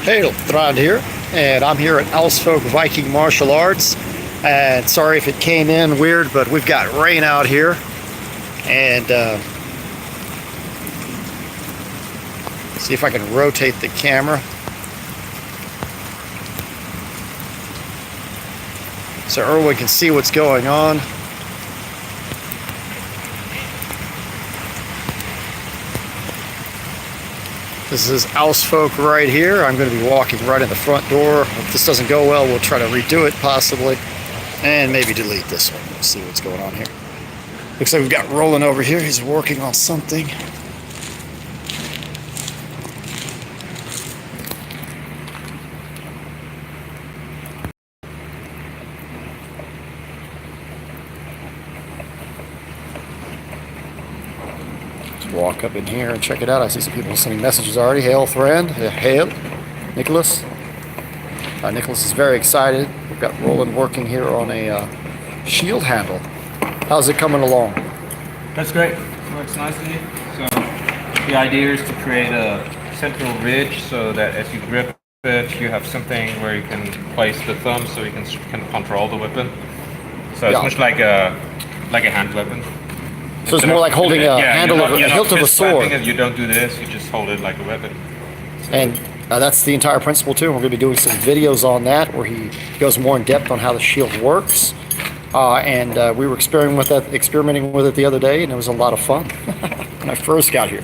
Hey, Thrand here, and I'm here at Asfolk Viking Martial Arts. And sorry if it came in weird, but we've got rain out here, and see if I can rotate the camera so everyone can see what's going on. This is Asfolk right here. I'm going to be walking right in the front door. If this doesn't go well, we'll try to redo it possibly, and maybe delete this one. We'll see what's going on here. Looks like we've got Roland over here. He's working on something. Walk up in here and check it out. I see some people sending messages already. Hail, Thrand. Hail, Nicholas. Nicholas is very excited. We've got Roland working here on a shield handle. How's it coming along? That's great. Works nicely. So the idea is to create a central ridge so that as you grip it, you have something where you can place the thumb so you can control the weapon. So it's much like a hand weapon. So it's more like holding a handle of a hilt of a sword. You don't do this, you just hold it like a weapon. So. And that's the entire principle too. We're going to be doing some videos on that where he goes more in depth on how the shield works. And we were experimenting with it the other day, and it was a lot of fun when I first got here.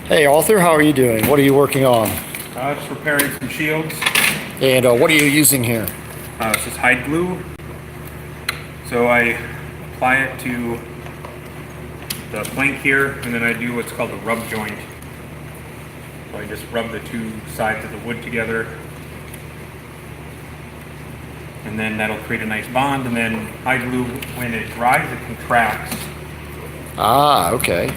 Hey Arthur, how are you doing? What are you working on? Just preparing some shields. And what are you using here? This is hide glue. So I apply it to the plank here, and then I do what's called a rub joint. So I just rub the two sides of the wood together, and then that'll create a nice bond. And then hide glue, when it dries, it contracts. Ah, okay.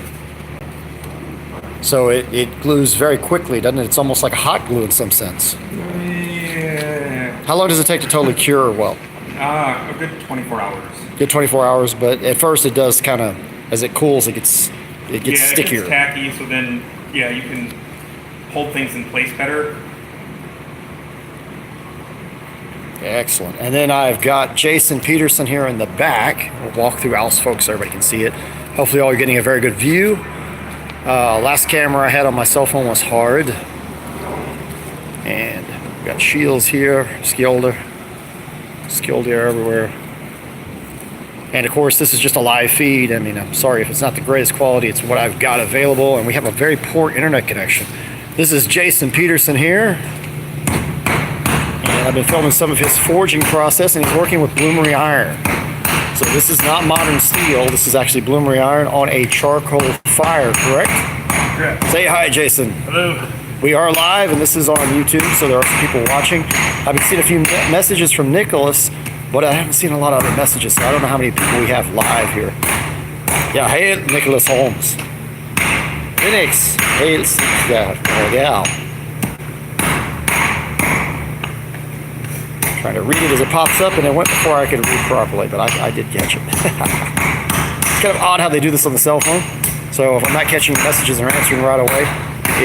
So it glues very quickly, doesn't it? It's almost like hot glue in some sense. Yeah. How long does it take to totally cure well? A good 24 hours. Good 24 hours, but at first it does kind of, as it cools, it gets stickier. It gets tacky, so then, you can hold things in place better. Excellent. And then I've got Jason Peterson here in the back. We'll walk through Asfolk so everybody can see it. Hopefully all are getting a very good view. Last camera I had on my cell phone was hard. And we've got shields here, skilled here everywhere. And of course, this is just a live feed. I mean, I'm sorry if it's not the greatest quality. It's what I've got available, and we have a very poor internet connection. This is Jason Peterson here. And I've been filming some of his forging process, and he's working with bloomery iron. So this is not modern steel. This is actually bloomery iron on a charcoal fire, correct? Correct. Say hi, Jason. Hello. We are live, and this is on YouTube, so there are some people watching. I've been seeing a few messages from Nicholas, but I haven't seen a lot of other messages, so I don't know how many people we have live here. Yeah, hey, Nicholas Holmes. Phoenix. Hey, yeah. Trying to read it as it pops up, and it went before I could read properly, but I did catch it. It's kind of odd how they do this on the cell phone. So if I'm not catching messages or answering right away,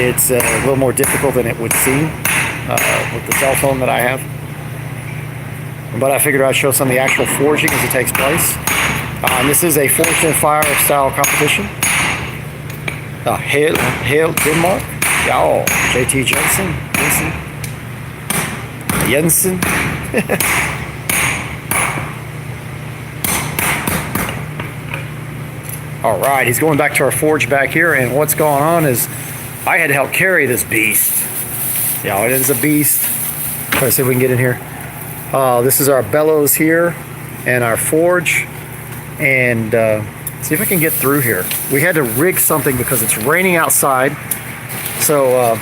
it's a little more difficult than it would seem with the cell phone that I have. But I figured I'd show some of the actual forging as it takes place. And this is a Forged in Fire style competition. Hail Denmark. Ja, JT Jensen. All right, he's going back to our forge back here, and what's going on is I had to help carry this beast. Yeah, it is a beast. Try to see if we can get in here. This is our bellows here and our forge, and see if I can get through here. We had to rig something because it's raining outside. So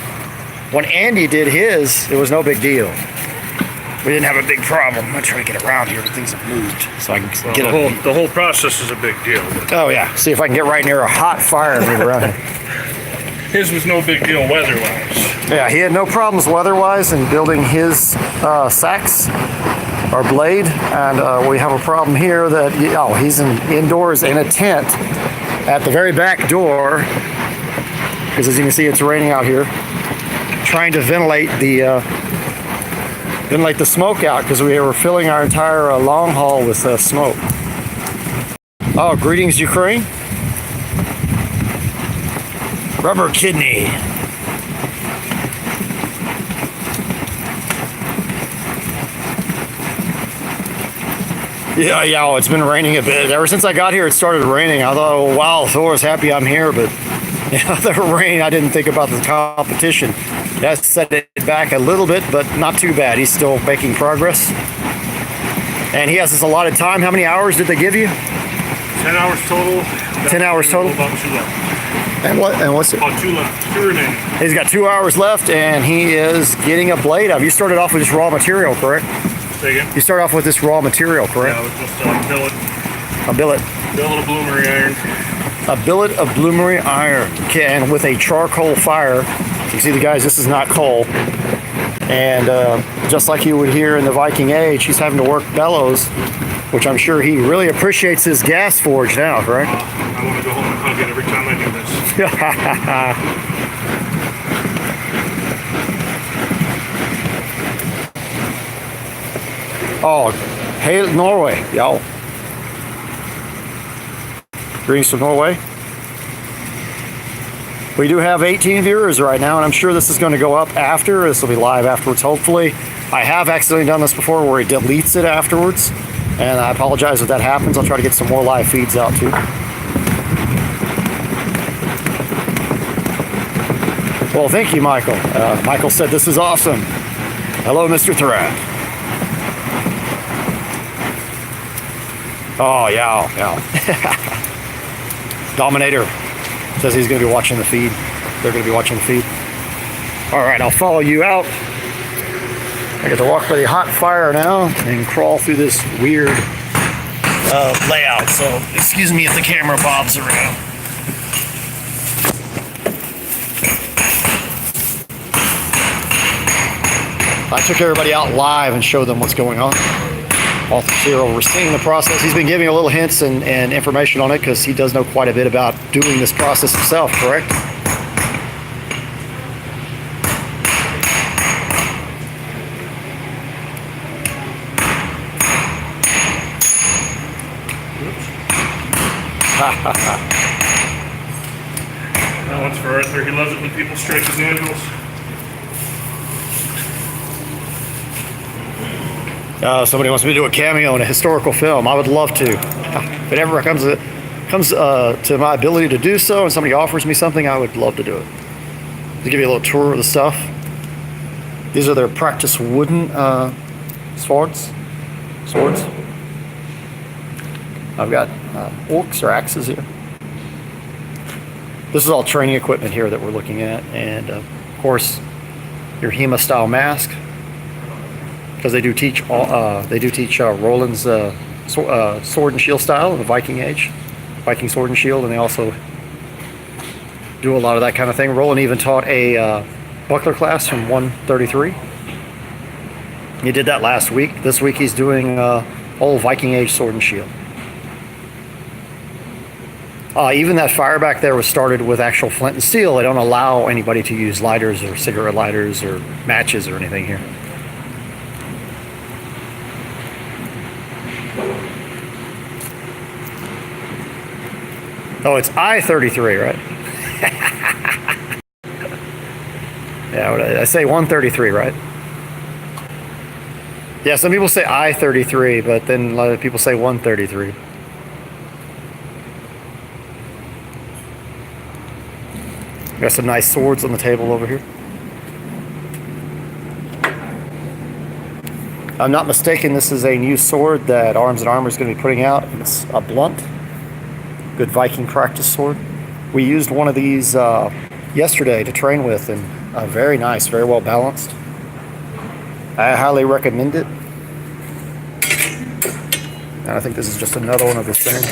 when Andy did his, it was no big deal. We didn't have a big problem. I'm trying to get around here, but things have moved, so I can get the whole process is a big deal. Oh yeah, see if I can get right near a hot fire and move around here. His was no big deal weather-wise. Yeah, he had no problems weather-wise in building his sacks or blade, and we have a problem here that he's indoors in a tent at the very back door, because as you can see, it's raining out here. trying to ventilate the smoke out because we were filling our entire long haul with smoke. Oh, greetings, Ukraine. Rubber kidney. Yeah, it's been raining a bit. Ever since I got here, it started raining. I thought, oh, wow, Thor's happy I'm here, but the rain, I didn't think about the competition. That set it back a little bit, but not too bad. He's still making progress. And he has his allotted time. How many hours did they give you? 10 hours total. 10 hours total? About 2 left. And what's it? About 2 left. 2 remaining. He's got 2 hours left, and he is getting a blade up. You started off with this raw material, correct? Say again? You started off with this raw material, correct? Yeah, it was just billet. A billet. Billet of bloomery iron. A billet of bloomery iron. Okay, and with a charcoal fire. You see the guys, this is not coal. And just like you would hear in the Viking Age, he's having to work bellows, which I'm sure he really appreciates his gas forge now, correct? I want to go home and hug it every time I do this. Oh, hey, Norway, yo. Greetings from Norway. We do have 18 viewers right now, and I'm sure this is going to go up after. This will be live afterwards, hopefully. I have accidentally done this before where he deletes it afterwards, and I apologize if that happens. I'll try to get some more live feeds out too. Well, thank you, Michael. Michael said this is awesome. Hello, Mr. Thrand. Oh, yeah. Dominator says he's going to be watching the feed. They're going to be watching the feed. All right, I'll follow you out. I get to walk by the hot fire now and crawl through this weird layout. So excuse me if the camera bobs around. I took everybody out live and showed them what's going on. Author Cyril overseeing the process. He's been giving a little hints and information on it because he does know quite a bit about doing this process himself, correct? That one's for Arthur. He loves it when people strike his anvils. Somebody wants me to do a cameo in a historical film. I would love to. If it ever comes to my ability to do so and somebody offers me something, I would love to do it. To give you a little tour of the stuff. These are their practice wooden swords. I've got orcs or axes here. This is all training equipment here that we're looking at. And of course, your HEMA style mask. Because they do teach Roland's sword and shield style in the Viking Age, Viking sword and shield, and they also do a lot of that kind of thing. Roland even taught a buckler class from 133. He did that last week. This week he's doing old Viking Age sword and shield. Even that fire back there was started with actual flint and steel. They don't allow anybody to use lighters or cigarette lighters or matches or anything here. Oh, it's I-33, right? Yeah, I say 133, right? Yeah, some people say I-33, but then a lot of people say 133. Got some nice swords on the table over here. I'm not mistaken, this is a new sword that Arms & Armor is going to be putting out. It's a blunt. Good Viking practice sword. We used one of these yesterday to train with, and very nice, very well balanced. I highly recommend it. And I think this is just another one of the same.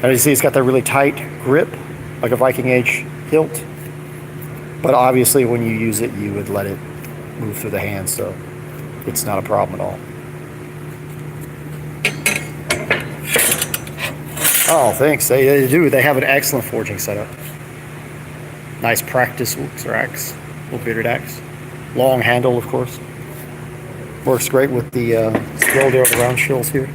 And you see it's got that really tight grip, like a Viking Age hilt. But obviously when you use it, you would let it move through the hand, so it's not a problem at all. Oh, thanks. They do. They have an excellent forging setup. Nice practice axe, little bearded axe. Long handle, of course. Works great with the scroll there, the round shells here.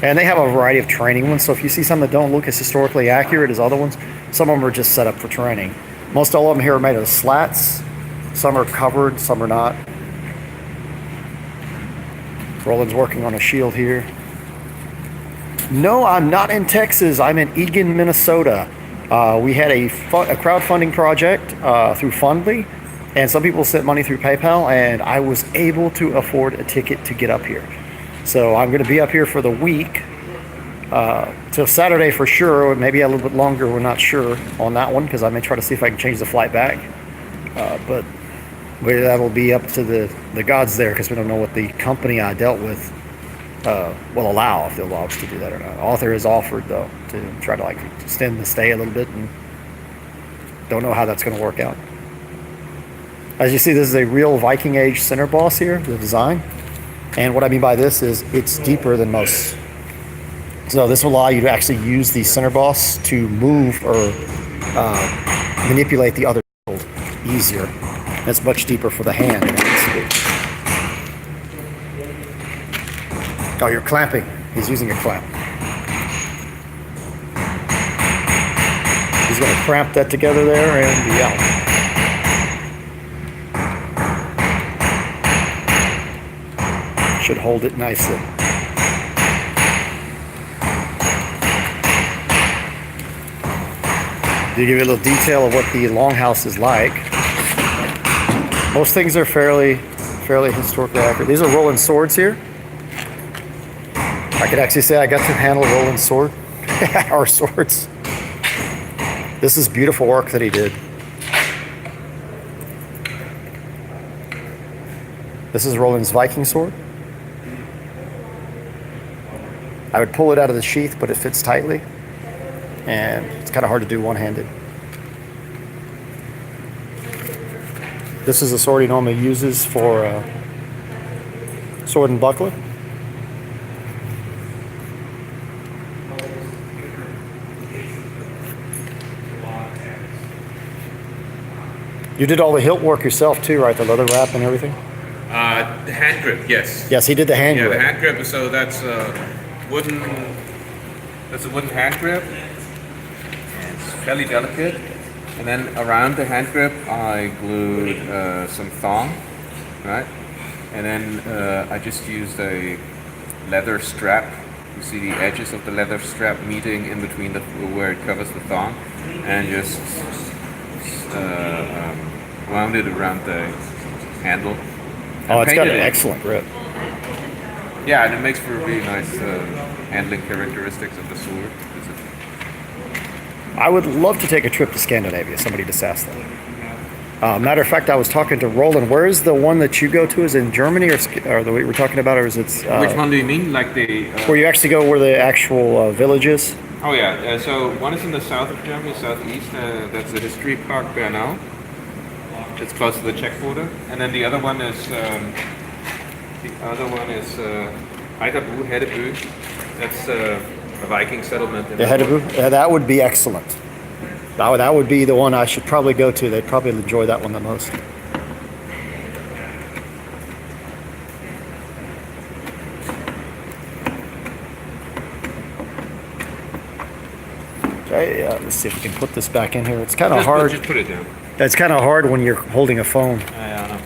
And they have a variety of training ones, so if you see some that don't look as historically accurate as other ones, some of them are just set up for training. Most all of them here are made of slats. Some are covered, some are not. Roland's working on a shield here. No, I'm not in Texas. I'm in Eagan, Minnesota. We had a crowdfunding project through Fundly, and some people sent money through PayPal, and I was able to afford a ticket to get up here. So I'm going to be up here for the week, till Saturday for sure, or maybe a little bit longer, we're not sure on that one, because I may try to see if I can change the flight back. But that'll be up to the gods there, because we don't know what the company I dealt with will allow, if they'll allow us to do that or not. Author has offered, though, to try to like extend the stay a little bit, and don't know how that's going to work out. As you see, this is a real Viking Age center boss here, the design. And what I mean by this is it's deeper than most. So this will allow you to actually use the center boss to move or manipulate the other shield easier. It's much deeper for the hand than it needs to be. Oh, you're clamping. He's using a clamp. He's going to clamp that together there and be out. Should hold it nicely. To give you a little detail of what the longhouse is like. Most things are fairly historically accurate. These are Roland swords here. I could actually say I got to handle Roland's sword, our swords. This is beautiful work that he did. This is Roland's Viking sword. I would pull it out of the sheath, but it fits tightly, and it's kind of hard to do one-handed. This is a sword he normally uses for sword and buckler. You did all the hilt work yourself too, right? The leather wrap and everything? The hand grip, yes. Yes, he did the hand Yeah, grip. the hand grip. So that's wooden. That's a wooden hand grip. It's fairly delicate. And then around the hand grip, I glued some thong, right? And then I just used a leather strap. You see the edges of the leather strap meeting in between where it covers the thong, and just wound it around the handle. Oh, it's got an painted it. excellent grip. Yeah, and it makes for really nice handling characteristics of the sword. I would love to take a trip to Scandinavia. Somebody just asked that. Matter of fact, I was talking to Roland. Where is the one that you go to? Is it in Germany or the way we're talking about, or is it? Which one do you mean? Like the? Where you actually go, where the actual village is? Oh yeah. So one is in the south of Germany, southeast. That's the history park Bernau. It's close to the Czech border, and then the other one is Hedeby. That's a Viking settlement. The Hedeby? Yeah, that would be excellent. That would be the one I should probably go to. They'd probably enjoy that one the most. Okay, let's see if we can put this back in here. It's kind of hard. Just put it down. It's kind of hard when you're holding a phone. I know.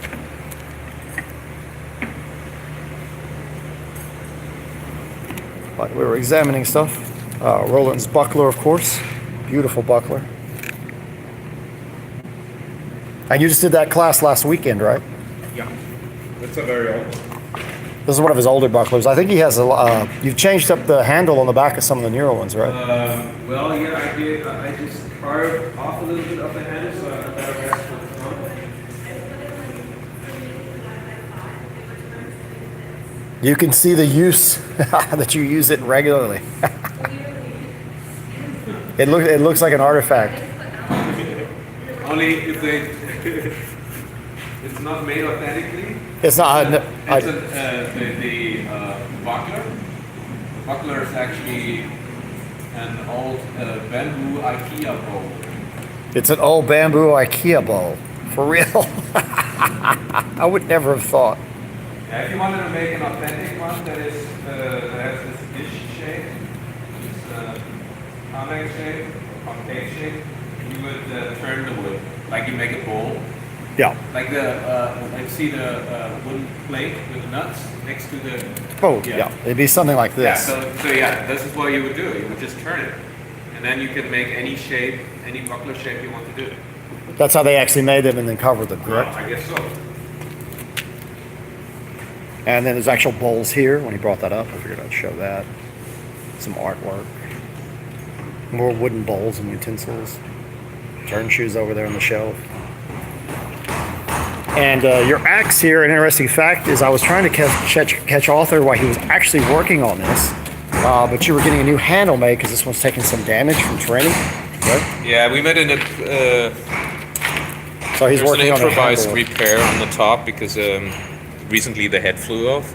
But we were examining stuff. Roland's buckler, of course. Beautiful buckler. And you just did that class last weekend, right? Yeah. That's a very old one. This is one of his older bucklers. I think he has you've changed up the handle on the back of some of the newer ones, right? Well, yeah, I did. I just carved off a little bit of the handle so I have a better grasp of the front. You can see the use that you use it regularly. It looks like an artifact. Only if they. It's not made authentically. It's not. The buckler. The buckler is actually an old bamboo IKEA bowl. It's an old bamboo IKEA bowl. For real. I would never have thought. Yeah, if you wanted to make an authentic one that is that has this dish shape, this convex shape, concave shape, you would turn the wood like you make a bowl. Yeah. Like see the wooden plate with the nuts next to the. Oh, yeah. It'd be something like this. Yeah. So yeah, this is what you would do. You would just turn it, and then you can make any shape, any buckler shape you want to do. That's how they actually made them and then covered them, correct? I guess so. And then there's actual bowls here. When he brought that up, I figured I'd show that. Some artwork. More wooden bowls and utensils. Turn shoes over there on the shelf. And your axe here, an interesting fact is I was trying to catch Arthur while he was actually working on this. But you were getting a new handle made because this one's taking some damage from training. Right? Yeah, we made an so he's working on an improvised repair on the top because recently the head flew off,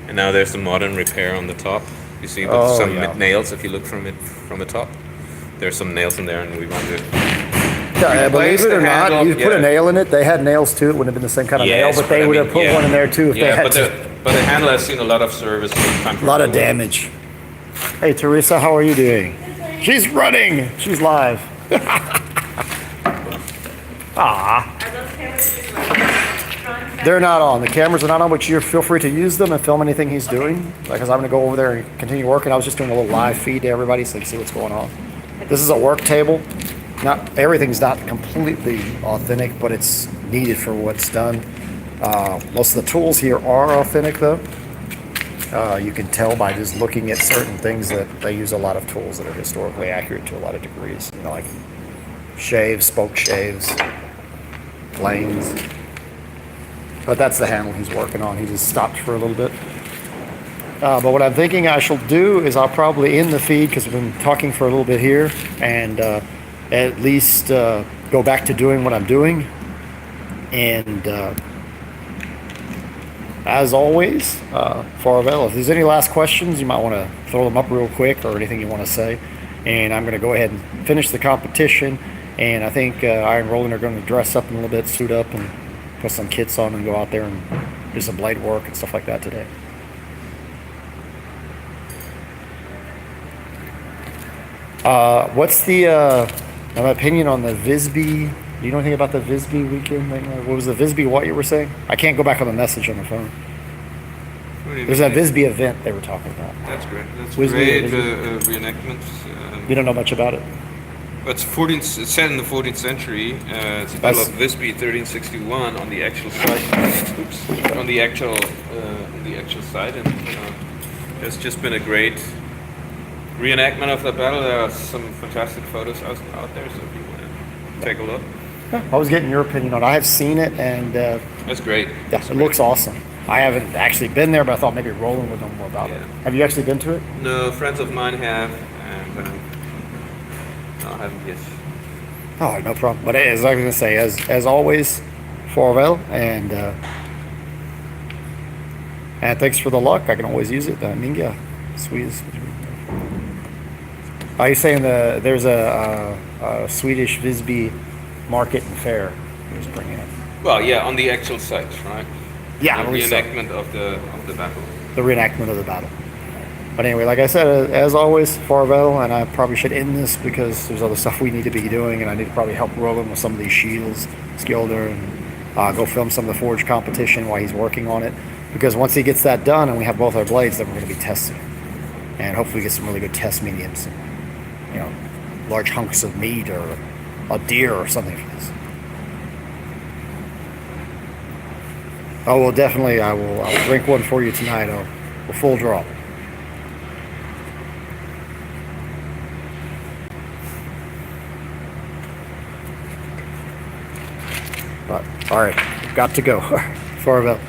and now there's a modern repair on the top. You see with some nails. If you look from the top, there's some nails in there, and we want to. Yeah, believe it or not, you put a nail in it. They had nails too. It wouldn't have been the same kind of nail, but they would have put one in there too if they had to. But the handle has seen a lot of service. A lot of damage. Hey, Teresa, how are you doing? She's running. She's live. Ah. They're not on. The cameras are not on, but you feel free to use them and film anything he's doing. Because I'm going to go over there and continue working. I was just doing a little live feed to everybody so they can see what's going on. This is a work table. Not everything's not completely authentic, but it's needed for what's done. Most of the tools here are authentic, though. You can tell by just looking at certain things that they use a lot of tools that are historically accurate to a lot of degrees. You know, like shaves, spoke shaves, planes. But that's the handle he's working on. He just stopped for a little bit. But what I'm thinking I shall do is I'll probably end the feed because we've been talking for a little bit here, and at least go back to doing what I'm doing. And as always, Farvel, if there's any last questions, you might want to throw them up real quick or anything you want to say. And I'm going to go ahead and finish the competition. And I think Iron Roland are going to dress up in a little bit, suit up, and put some kits on and go out there and do some blade work and stuff like that today. What's the my opinion on the Visby? Do you know anything about the Visby weekend? What was the Visby what you were saying? I can't go back on the message on the phone. There's that Visby event they were talking about. That's great. That's Visby, great reenactment. You don't know much about it? It's set in the 14th century. It's the Battle of Visby, 1361, on the actual site. Oops. On the actual site, and there's just been a great reenactment of the battle. There are some fantastic photos out there, so if you want to take a look. I was getting your opinion on it. I have seen it, and that's great. Yeah, it looks awesome. I haven't actually been there, but I thought maybe Roland would know more about it. Have you actually been to it? No, friends of mine have, and no, I haven't yet. Oh, no problem. But as I was going to say, as always, farewell, and thanks for the luck. I can always use it. Minga, Swedish. Are you saying there's a Swedish Visby market and fair? He was bringing it. Well, yeah, on the actual site, right? Yeah, the reenactment of the battle. The reenactment of the battle. But anyway, like I said, as always, farewell, and I probably should end this because there's other stuff we need to be doing, and I need to probably help Roland with some of these shields, Skilder, and go film some of the forge competition while he's working on it. Because once he gets that done and we have both our blades, then we're going to be testing. And hopefully get some really good test mediums. You know, large hunks of meat or a deer or something for this. Oh, well, definitely, I'll drink one for you tonight. A full draw. But, all right, got to go. Farewell.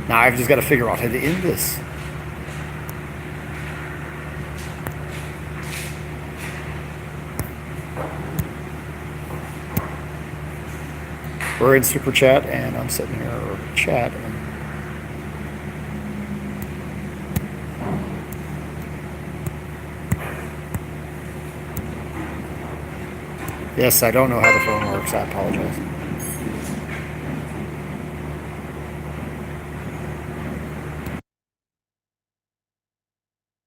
Now I've just got to figure out how to end this. We're in Super Chat, and I'm sitting here chat. Yes, I don't know how the phone works. I apologize.